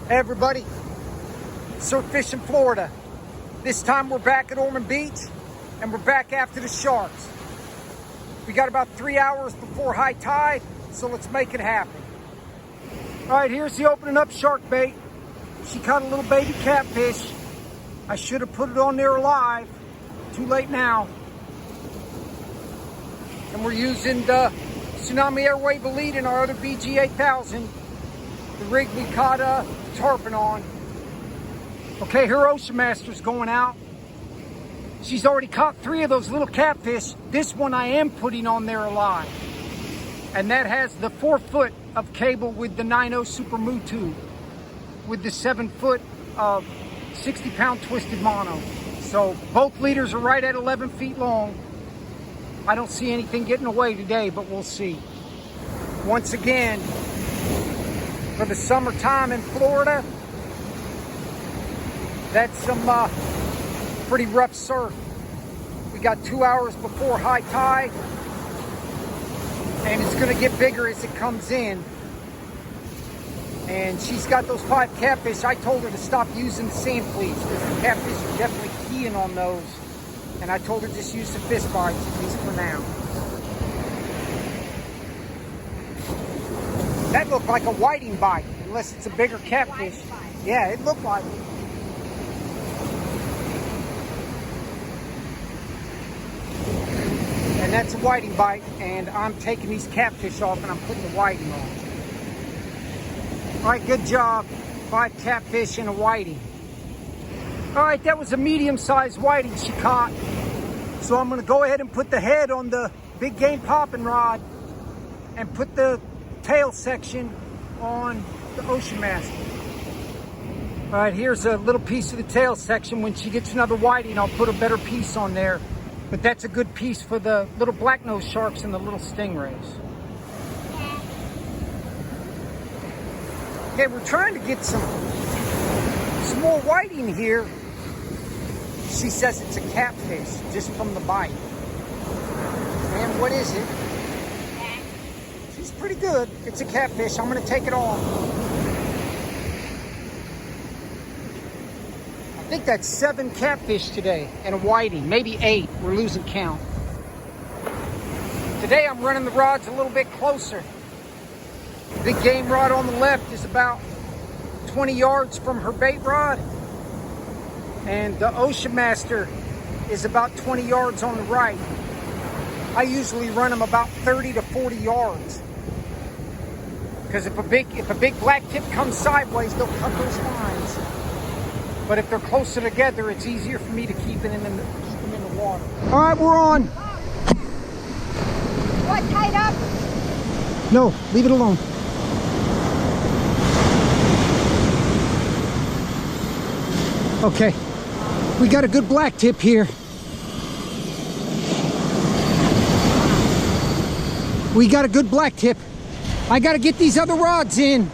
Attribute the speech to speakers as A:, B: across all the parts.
A: Hey everybody, surf fishing Florida. This time we're back at Ormond Beach and we're back after the sharks. We got about 3 hours before high tide, so let's make it happen. All right, here's the opening up shark bait. She caught a little baby catfish. I should have put it on there alive. Too late now. And we're using the Tsunami Airwave Elite in our other BG 8000. The rig we caught tarpon on. Okay, her Ocean Master's going out. She's already caught 3 of those little catfish. This one I am putting on there alive. And that has the 4 foot of cable with the 9.0 Super Mutu with the 7 foot of 60 pound twisted mono. So both leaders are right at 11 feet long. I don't see anything getting away today, but we'll see. Once again, for the summertime in Florida, that's some pretty rough surf. We got 2 hours before high tide, and it's gonna get bigger as it comes in. And she's got those 5 catfish. I told her to stop using the Sandfleas because the catfish are definitely keying on those. And I told her just use the Fishbites, at least for now. That looked like a whiting bite, unless it's a bigger catfish. Yeah, it looked like it. And that's a whiting bite, and I'm taking these catfish off and I'm putting the whiting on. All right, good job. 5 catfish and a whiting. All right, that was a medium-sized whiting she caught. So I'm gonna go ahead and put the head on the big game popping rod and put the tail section on the Ocean Master. All right, here's a little piece of the tail section. When she gets another whiting, I'll put a better piece on there. But that's a good piece for the little black-nosed sharks and the little stingrays. Okay, we're trying to get some more whiting here. She says it's a catfish just from the bite. And what is it? She's pretty good. It's a catfish. I'm going to take it off. I think that's 7 catfish today and a whiting, maybe 8. We're losing count. Today I'm running the rods a little bit closer. The big game rod on the left is about 20 yards from her bait rod. And the Ocean Master is about 20 yards on the right. I usually run them about 30 to 40 yards. Because if a big blacktip comes sideways, they'll cut those lines. But if they're closer together, it's easier for me to keep them in the water. All right, we're on.
B: What, tied up?
A: No, leave it alone. Okay, we got a good blacktip here. We got a good blacktip. I got to get these other rods in.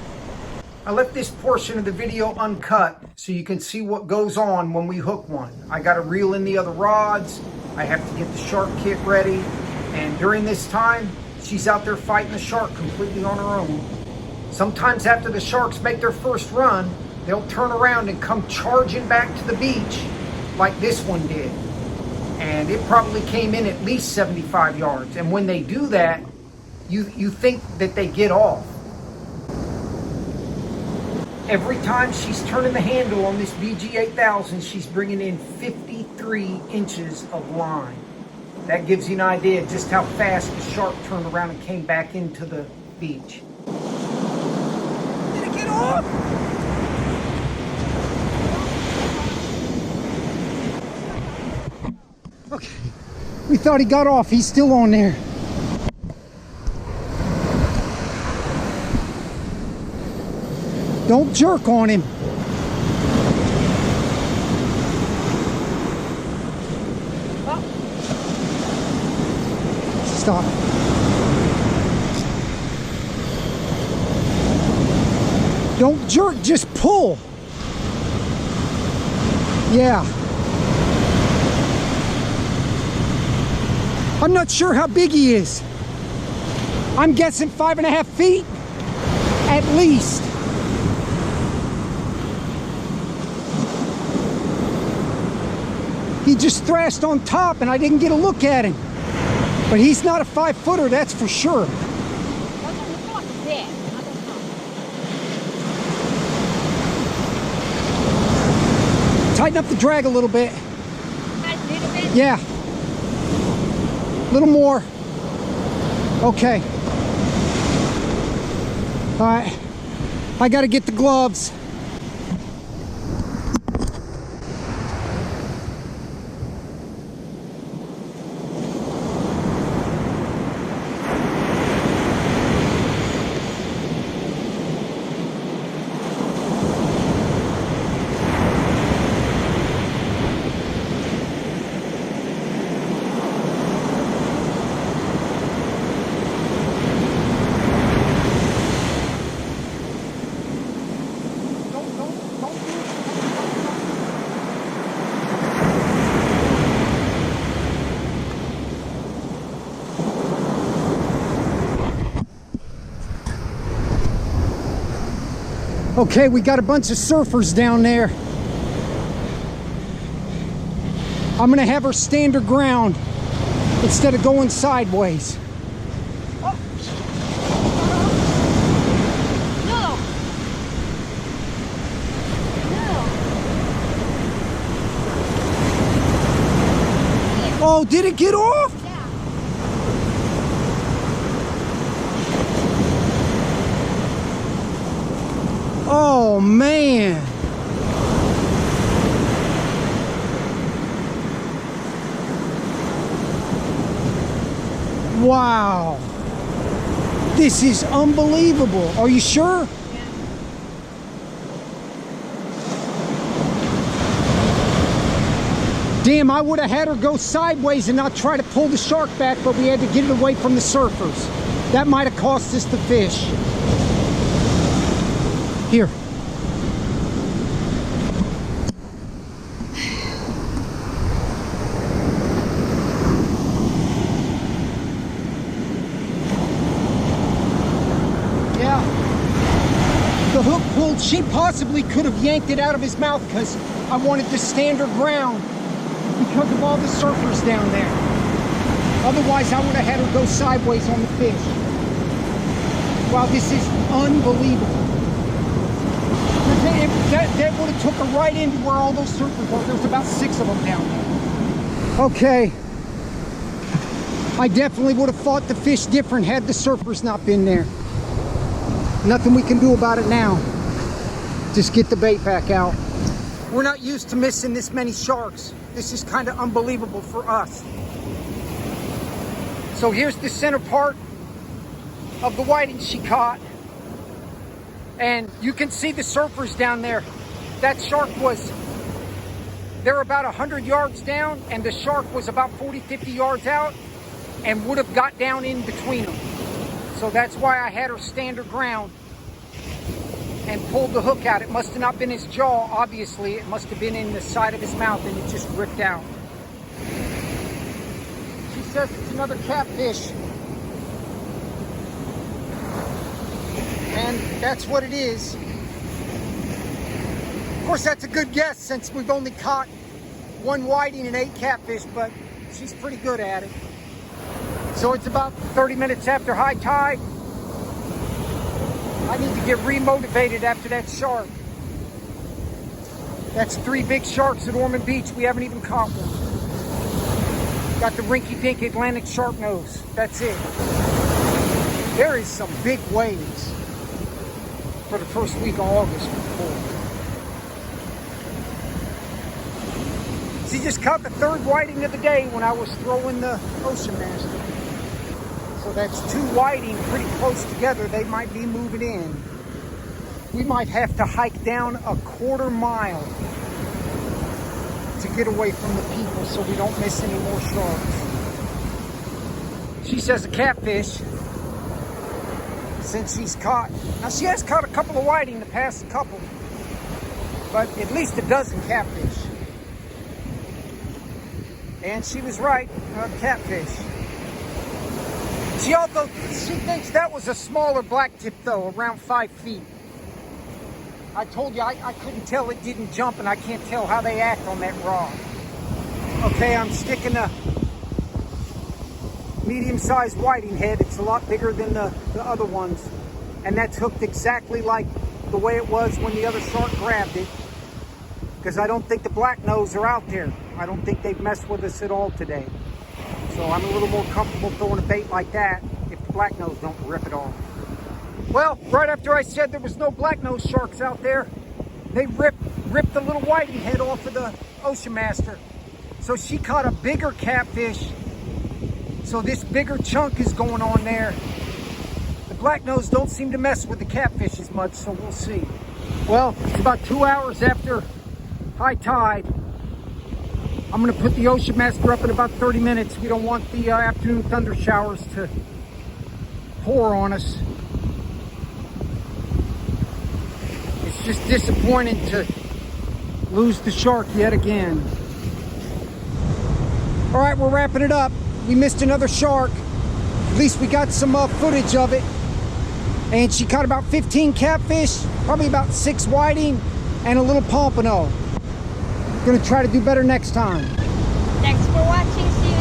A: I left this portion of the video uncut so you can see what goes on when we hook one. I got to reel in the other rods. I have to get the shark kit ready. And during this time, she's out there fighting the shark completely on her own. Sometimes after the sharks make their first run, they'll turn around and come charging back to the beach like this one did. And it probably came in at least 75 yards. And when they do that, you think that they get off. Every time she's turning the handle on this BG 8000, she's bringing in 53 inches of line. That gives you an idea of just how fast the shark turned around and came back into the beach. Did it get off? Okay, we thought he got off. He's still on there. Don't jerk on him. Stop. Don't jerk, just pull. Yeah. I'm not sure how big he is. I'm guessing 5.5 feet at least. He just thrashed on top and I didn't get a look at him. But he's not a 5-footer, that's for sure. Tighten up the drag a little bit.
B: A little bit?
A: Yeah. A little more. Okay. All right. I got to get the gloves. Okay, we got a bunch of surfers down there. I'm gonna have her stand her ground instead of going sideways.
B: Oh. No.
A: Oh, did it get off? Oh man. Wow. This is unbelievable. Are you sure?
B: Yeah.
A: Damn, I would have had her go sideways and not try to pull the shark back, but we had to get it away from the surfers. That might have cost us the fish. Here. Yeah. The hook pulled. She possibly could have yanked it out of his mouth because I wanted to stand her ground because of all the surfers down there. Otherwise, I would have had her go sideways on the fish. Wow, this is unbelievable. That would have took her right into where all those surfers are. There's about 6 of them down there. Okay. I definitely would have fought the fish different had the surfers not been there. Nothing we can do about it now. Just get the bait back out. We're not used to missing this many sharks. This is kind of unbelievable for us. So here's the center part of the whiting she caught. And you can see the surfers down there. That shark was, they're about 100 yards down, and the shark was about 40, 50 yards out and would have got down in between them. So that's why I had her stand her ground and pulled the hook out. It must have not been his jaw, obviously. It must have been in the side of his mouth and it just ripped out. She says it's another catfish. And that's what it is. Of course, that's a good guess since we've only caught 1 whiting and 8 catfish, but she's pretty good at it. So it's about 30 minutes after high tide. I need to get re-motivated after that shark. That's 3 big sharks at Ormond Beach. We haven't even caught one. Got the rinky-dink Atlantic shark nose. That's it. There is some big waves for the first week of August. She just caught the 3rd whiting of the day when I was throwing the Ocean Master. So that's 2 whiting pretty close together. They might be moving in. We might have to hike down a 1/4 mile to get away from the people so we don't miss any more sharks. She says a catfish. Since she's caught. Now she has caught a couple of whiting the past couple, but at least a dozen catfish. And she was right, catfish. She thinks that was a smaller blacktip though, around 5 feet. I told you I couldn't tell it didn't jump, and I can't tell how they act on that rod. Okay, I'm sticking a medium-sized whiting head. It's a lot bigger than the other ones. And that's hooked exactly like the way it was when the other shark grabbed it. Because I don't think the black nose are out there. I don't think they've messed with us at all today. So I'm a little more comfortable throwing a bait like that if the black nose don't rip it off. Well, right after I said there was no black nose sharks out there, they ripped the little whiting head off of the Ocean Master. So she caught a bigger catfish. So this bigger chunk is going on there. The black nose don't seem to mess with the catfish as much, so we'll see. Well, it's about 2 hours after high tide. I'm gonna put the Ocean Master up in about 30 minutes. We don't want the afternoon thunder showers to pour on us. It's just disappointing to lose the shark yet again. All right, we're wrapping it up. We missed another shark. At least we got some footage of it. And she caught about 15 catfish, probably about 6 whiting, and a little pompano. Gonna try to do better next time.
B: Thanks for watching.